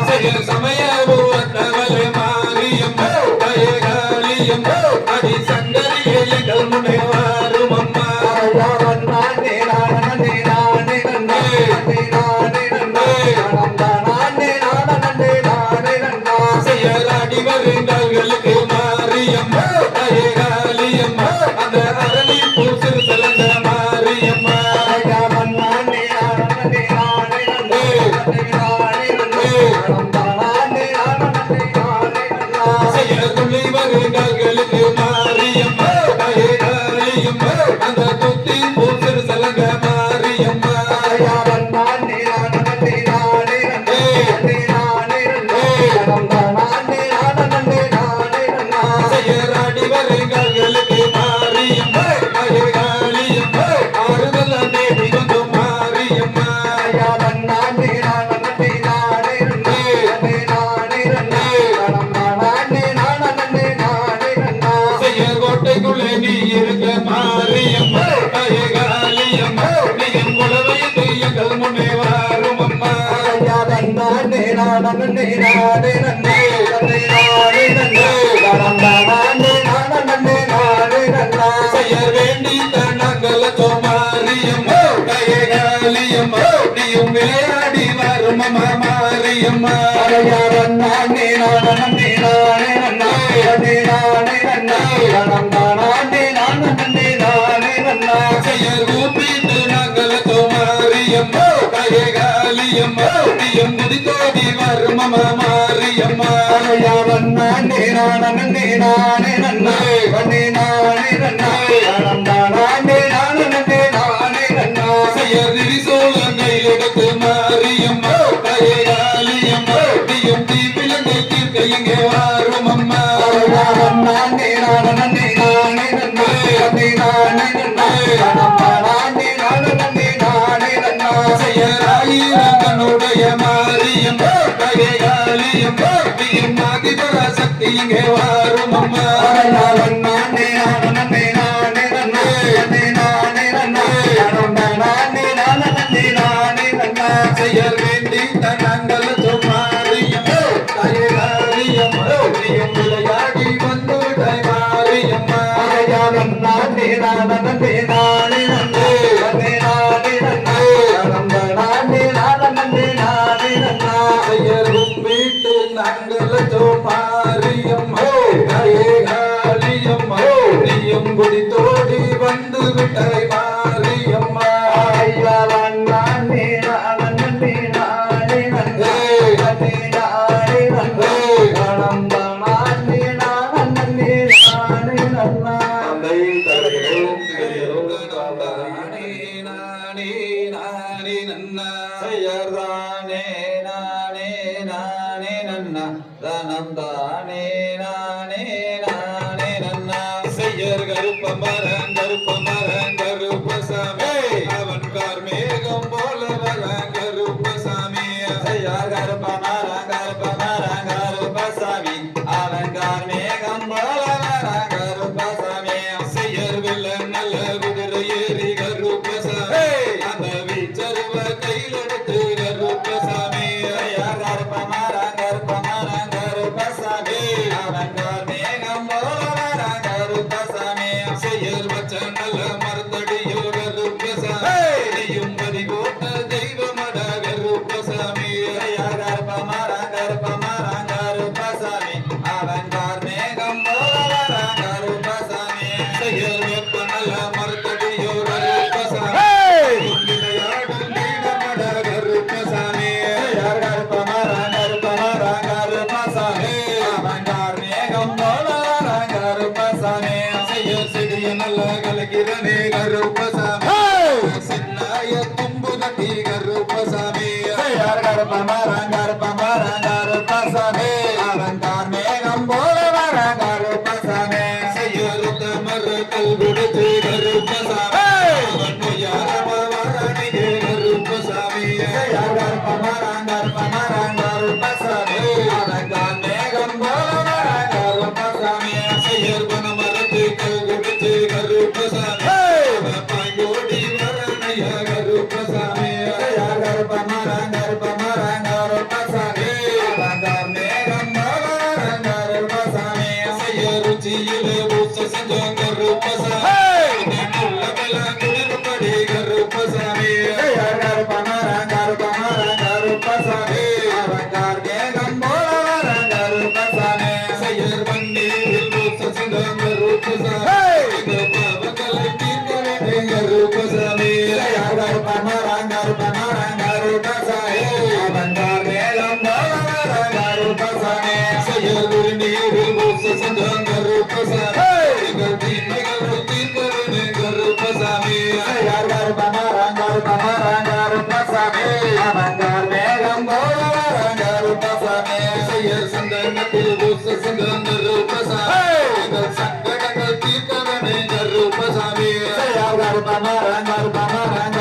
செய்யர் சமய பூவத்தவளே மாரியம் கயகாலியம் அடி சங்கரியே எங்கள் முன்னே வாரும் அம்மா செய்யர் அடி வருங்களுக்கு மாரியம் கயகாலியம் அந்த அரளி பூசிறு செலந்த மாரியம்மா செய்யர் துள்ளி வருங்களுக்கு மாரியம் கயகாலியம் அந்த துத்தி பூசிறு செலந்த மாரியம்மா செய்யர் அடி வருங்களுக்கு மாரியம் கயகாலியம் ஆறுதல் தேடி வந்து மாரியம்மா செய்யர் கோட்டைக்குள்ளே நீ இருக்க மாரியம் கயகாலியம் நீயும் குலவைத்து எங்கள் முன்னே வாரும் அம்மா செய்யர் வேண்டி தனங்கள மாரியம் கயகாலியம் நீயும் விளையாடி வரும் அம்மா மாரியம்மா செய்யர் கூப்பிட்டு நாங்கள் மாரியம் கயகாலியம் நீயும் குதித்தோடி வரும் அம்மா மாரியம்மா நன்னா தானம் தானே நானே நன்னே நானே நன்னா செய்யறி சோழங்கை எடுத்து மாரியம்மா கையாலியம்மா தீயும் தீப்பிலங்கை தீர்க்க இங்கே வாரும் அம்மா நானே நானே நன்னே நானே நன்னா நன்னே நானே நன்னா தானம் தானே நானே நன்னே நானே நன்னா செய்யறாயிரங்கனுடைய மாரியம்மா கையாலியம்மா தீயும் ஆதிபரா சக்தி இங்கே வாரும் அம்மா நானே நானே நன்னே நானே நன்னா நன்னே நானே நன்னா தானம் தானே நானே நன்னே நானே நன்னா செய்யர் வேண்டி தன்னங்கள் மாரியம்மா கையாலியம்மா தீயும் விளையாடி வந்து விட்டாய் மாரியம்மா நானே நானே நானே நன்னே நன்னே நானே நன்னா தானம் தானே நானே நானே நன்னா செய்யரும் வீட்டு நங்கள் மாரியம்மா கையாலியம்மா நீயும் குடி தோடி வந்து விட்டாய் மாரியம்மா நானே நானே நானே நன்னே நன்னே நானே நன்னா தானம் தானே நானே நானே நன்னா செய்யர்தானே நானே நானே நன்னா தனம் தானே நானே நானே நன்னா செய்யர் கருப்ப மரம் கருப்பசாமி அவன் கார்மேகம் போல வர கருப்பசாமி செய்யார் கருப்பசாமி அவன் கார்மேகம் போல வர கருப்பசாமி செய்யர் வெள்ள நல்ல குதிரை ஏறி கருப்பசாமி அந்த வீச்சருவ கையில் எடுத்து கருப்பசாமி செய்யார் கருப்பசாமி அவன் கார்மேகம் போல வர கருப்பசாமி செய்யர் வச்ச நல்ல மரத்தடியோ கருப்பசாமி நீயும் பதி போட்ட தெய்வமட கருப்பசாமி செய்யார் கருப்பசாமி அவன் கார்மேகம் போல வர கருப்பசாமி செய்யர் வெப்ப நல்ல மரத்தடியோ கருப்பசாமி விளையாடும் தெய்வமட கருப்பசாமி செய்யார் கருப்பசாமி அவன் கார்மேகம் போல வர கருப்பசாமி செய்யர் செடிய நல்ல கலக்கிறனே கருப்பசாமி சின்னாய தும்பு கட்டி கருப்பசாமி செய்யார் கருப்பசாமி அவன் கார்மேகம் போல வர கருப்பசாமி செய்யறுத்த மர கல்விடுத்து கருப்பசாமி அவன் நொய்யாரம வாராணிகே கருப்பசாமி செய்யார் கருப்பசாமி அவன் கார்மேகம் போல வர கருப்பசாமி செய்யர் வன மரத்து கல்விடுத்து கருப்பசாமி அவன் பாய்கோடி வாராணிய கருப்பசாமி செய்யார் கருப்பசாமி அவன் கார்மேகம் போல வர கருப்பசாமி செய்யருச்சியிலே பூச செஞ்சோம் கருப்பசாமி உள்ள வெள்ளம் குளிர்படி கருப்பசாமி செய்யார் கருப்பசாமி அவன் கார்மேகம் போல வர கருப்பசாமி செய்யர் வண்டியில் பூச செஞ்சோம் கருப்பசாமி பாவங்களை தீர்க்கவே கருப்பசாமி செய்யார் கருப்பசாமி அவன் கார்மேகம் போல வர கருப்பசாமி செய்யர் நீரில் பூச செஞ்சோம் கருப்பசாமி தீமைகளை தீர்க்கவே கருப்பசாமி செய்யார் கருப்பசாமி அவன் கார்மேகம் போல வர கருப்பசாமி செய்யர் சந்தனத்தில் பூச செஞ்சோம் கருப்பசாமி சங்கடங்கள் தீர்க்கவே கருப்பசாமி செய்யார்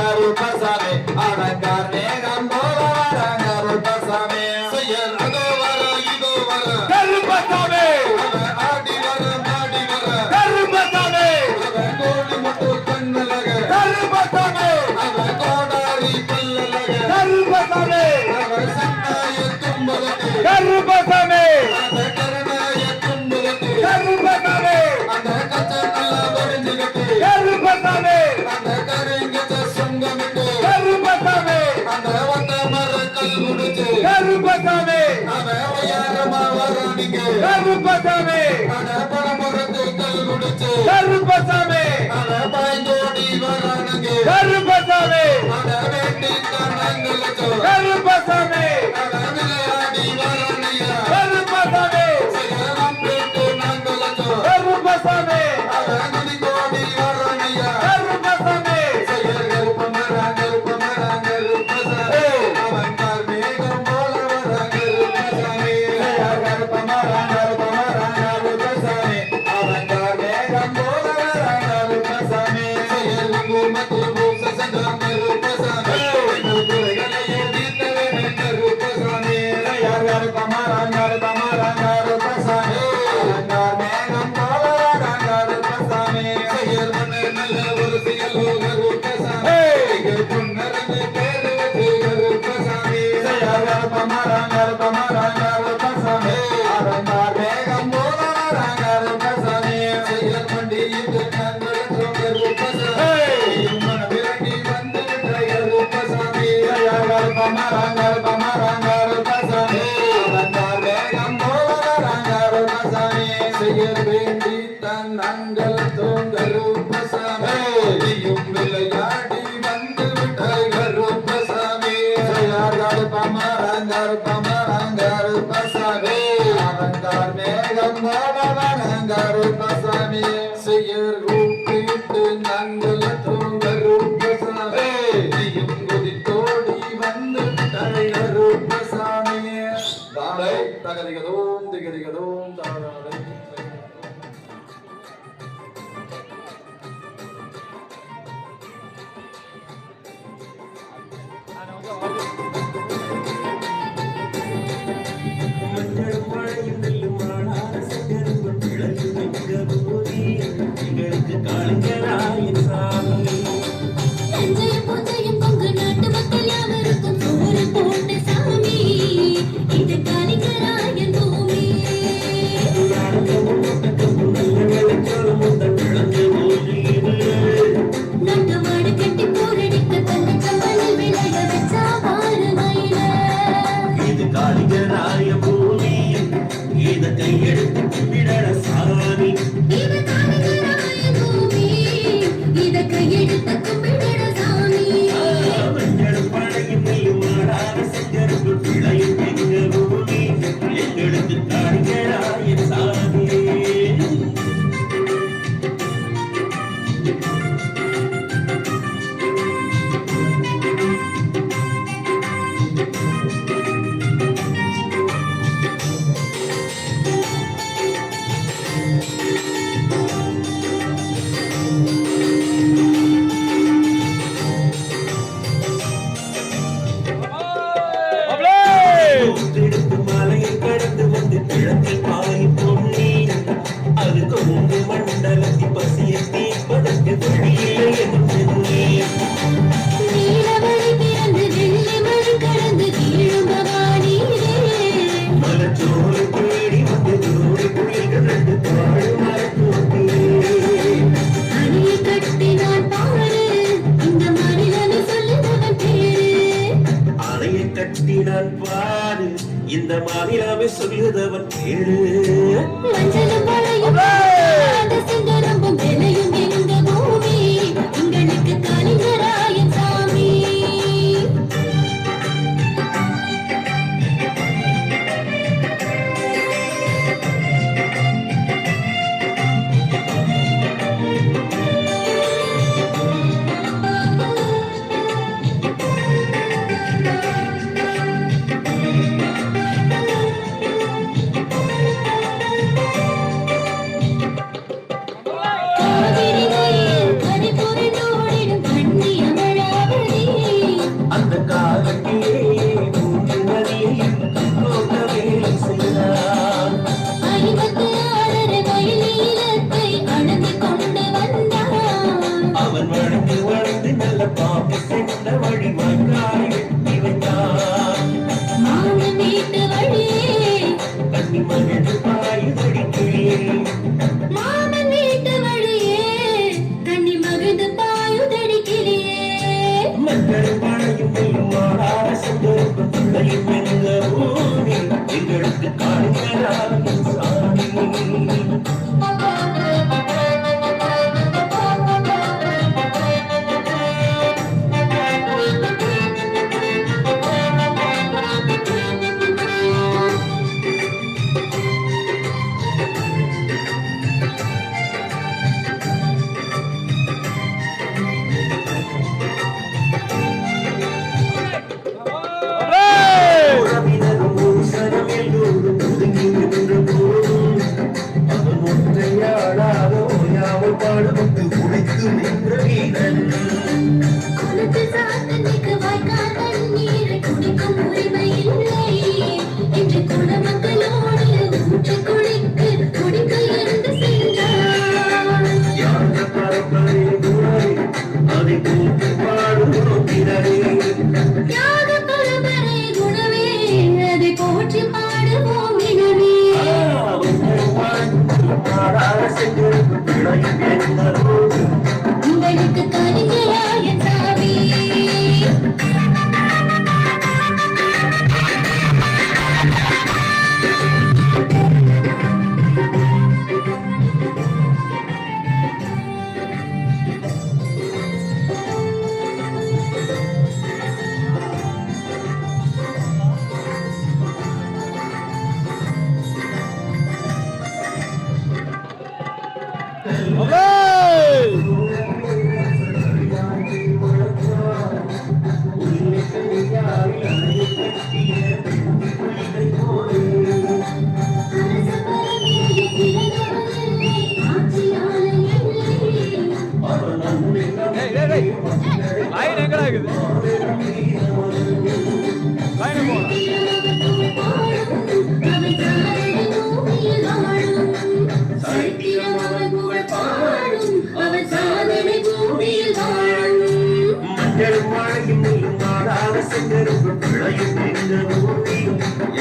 கருப்பசாமி அவன் கார்மேகம் போல வர கருப்பசாமி செய்யர் அதோ வர இதோ வர கருப்பசாமி அவன் ஆடி வர மாடி வர கருப்பசாமி அவன் கோடி மட்டும் கண்ணலக கருப்பசாமி அவன் கோடாரி பல்லலக கருப்பசாமி அவன் சன்னாய தும்பலத்தி கருப்பசாமி அந்த கருணாய தும்பலத்தி கருப்பசாமி அந்த கச்ச நல்லா வரிஞ்சுகட்டி கருப்பசாமி அந்த கருங்கச்ச சுங்கமிட்டு கருப்பசாமி அந்த வந்த மர கல் முடிச்சு கருப்பசாமி அவன் ஒய்யாரமா வரானிங்க கருப்பசாமி அந்த பணமரத்து கல் முடிச்சு கருப்பசாமி அவன் பாய்ந்தோடி வரானுங்க கருப்பசாமி அவன் வேண்டி கண்ணங்களுக்கு கருப்பசாமி அவன் விளையாடி வரானியா கருப்பசாமி செய்யலாம் பேட்டு நாங்களுக்கு கருப்பசாமி அவன் குடி வந்தோம் கருப்பசாமி எங்கள் குறைகளையே தீர்த்த வேணும் கருப்பசாமி யார் கருப்பமா கருப்பசாமி அலங்கார் மேகம் போல கருப்பசாமி செயல் மன்னர் நல்ல ஒரு செயலோ கருப்பசாமி எங்கள் பொன்னரங்கு பேரு வச்சு கருப்பசாமி யார் கருப்பமா கருப்பசாமி அலங்கார் மேகம் போல கருப்பசாமி செயல் மண்டியிட்டு நாங்கள் கருப்பசாமி மனவிலகி வந்து விட்ட கருப்பசாமி யார் கருப்பமா கருப்பசாமி அலங்கார் மேகம் போல கருப்பசாமி செயல் வேண்டி தன் நாங்கள் கருப்பசாமி நீயும் விளையாடி வந்து விட்ட கருப்பசாமி யார் கருப்பமா கருப்பசாமி அலங்கார் மேகம் போல கருப்பசாமி செயல் கூப்பிட்டு நாங்கள் கருப்பசாமி நீயும் குதித்தோடி வந்து விட்ட கருப்பசாமி தாளை தகதிகதோம் திகதிகதோம் தாளை எங்களுக்கு காளிங்கராயன் சாமி தஞ்சையும் பூஜையும் கொங்கு நாட்டு மக்கள் யாவருக்கும் சோறு போட்ட சாமி இது காளிங்கராயன் பூமி நாட்டு மாடு கட்டி போரடிக்க தந்த கம்பளில் விளைய வச்சா பாரு மயில இது காளிங்கராய பூமி இத கையெடுத்து கும்பிடற சாமி இது காளிங்கராயன் பூமி இத கையெடுத்து கும்பிடுற சாமி மஞ்சள் பழையும் நெல்லும் மாடாத செஞ்சருக்கு பிழையும் எங்க பூமி எங்களுக்கு காளிங்கராயன் சாமி எடுத்து மலையை கடந்து வந்து கிழக்கில் பாய் பொன்னி அது கொண்டு மண்டலத்தில் பசியை தீர்ப்பதற்கு வழியில்லை என்று நீலமணி பிறந்து வெள்ளிமணி கடந்து கீழும் பவானியே மலச்சோறு தேடி வந்து ஜோடி புலிகள் ரெண்டு பாடு மரத்தோட்டிலே அணியை கட்டினான் பாரு இந்த மாநிலம் சொல்லுதவன் பேரு அணையை கட்டினான் பாரு இந்த மாநிலமே சொல்லுதவன் பேரு மஞ்சளும் பழையும் பாத சிங்கரம்பும் விலையும் எங்க பூமி எங்களுக்கு காளிங்கராயன் சாமி காவிரி நதியில் கரை புரண்டோடிடும் கண்ணி அமராவதி அந்த காலத்திலே மூன்று நதியையும் நோக்க வேலை செய்தான் 56 வயல் நீளத்தை அளந்து கொண்டு வந்தான் அவன் வளர்ந்து வளர்ந்து நல்ல பாம்பு சென்ற வழி வாய்க்காலை வெட்டி வைத்தான் மாமன் வீட்டு வழியே கண்ணி மகிழ்ந்து பாயுதடி கிளியே மாமன் வீட்டு வழியே தண்ணி மகிழ்ந்து பாயுதடி கிளியே மஞ்சள் பழையும் நெல்லும் மாடாத செஞ்சருக்கும் பிள்ளையும் எங்க பூமி எங்களுக்கு காளிங்கராயன் சாமி குழந்தைக்கு வாய்க்கால் தண்ணீரை குடிக்கும் உரிமை இல்லை என்று குணமக்களோடு ஊற்றி குடிக்க இருந்து சென்றார். யாக பரம்பரை குணரை அதை போற்றி பாடுவோம் பிறரே. தியாக பரம்பரை குணமே அதை போற்றி பாடுவோம் எனவே. உங்களுக்கு கருணையாய சாமி. அரச பரமையை திறனவரில்லை, ஆட்சியாளர் இல்லை.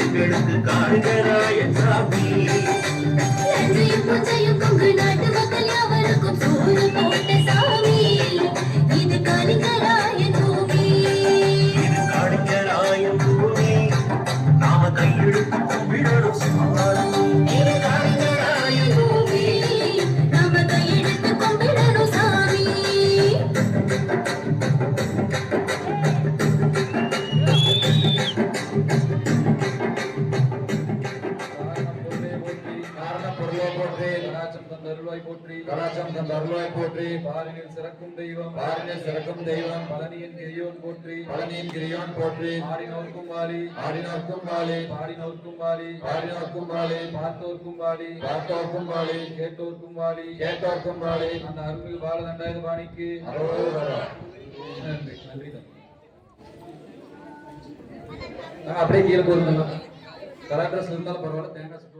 எங்களுக்கு காண்கிறாய சாமி. இது கலிங்கராயன் பூமி. இது காணிக்கராயன் பூமி. நாம கையெழுத்து கும்பிடணும் சாமி. இது கலிங்கராயன் பூமி. நாம கையெடுத்து கும்பிடணும் சாமி. கலாச்சம் தந்த அருள்வாய் போற்றி பாரினில் சிறக்கும் தெய்வம் பழனியின் கிரியோன் போற்றி ஆடினோர்க்கும் வாலி பாடினோர்க்கும் வாலி பார்த்தோர்க்கும் வாலி கேட்டோர்க்கும் வாலி அந்த அருள்மிகு பால தண்டாயுத பாணிக்கு நன்றி அப்படியே கீழே போயிருந்தாங்க கலர் ட்ரெஸ் இருந்தாலும் பரவாயில்ல தேங்காய் சுற்று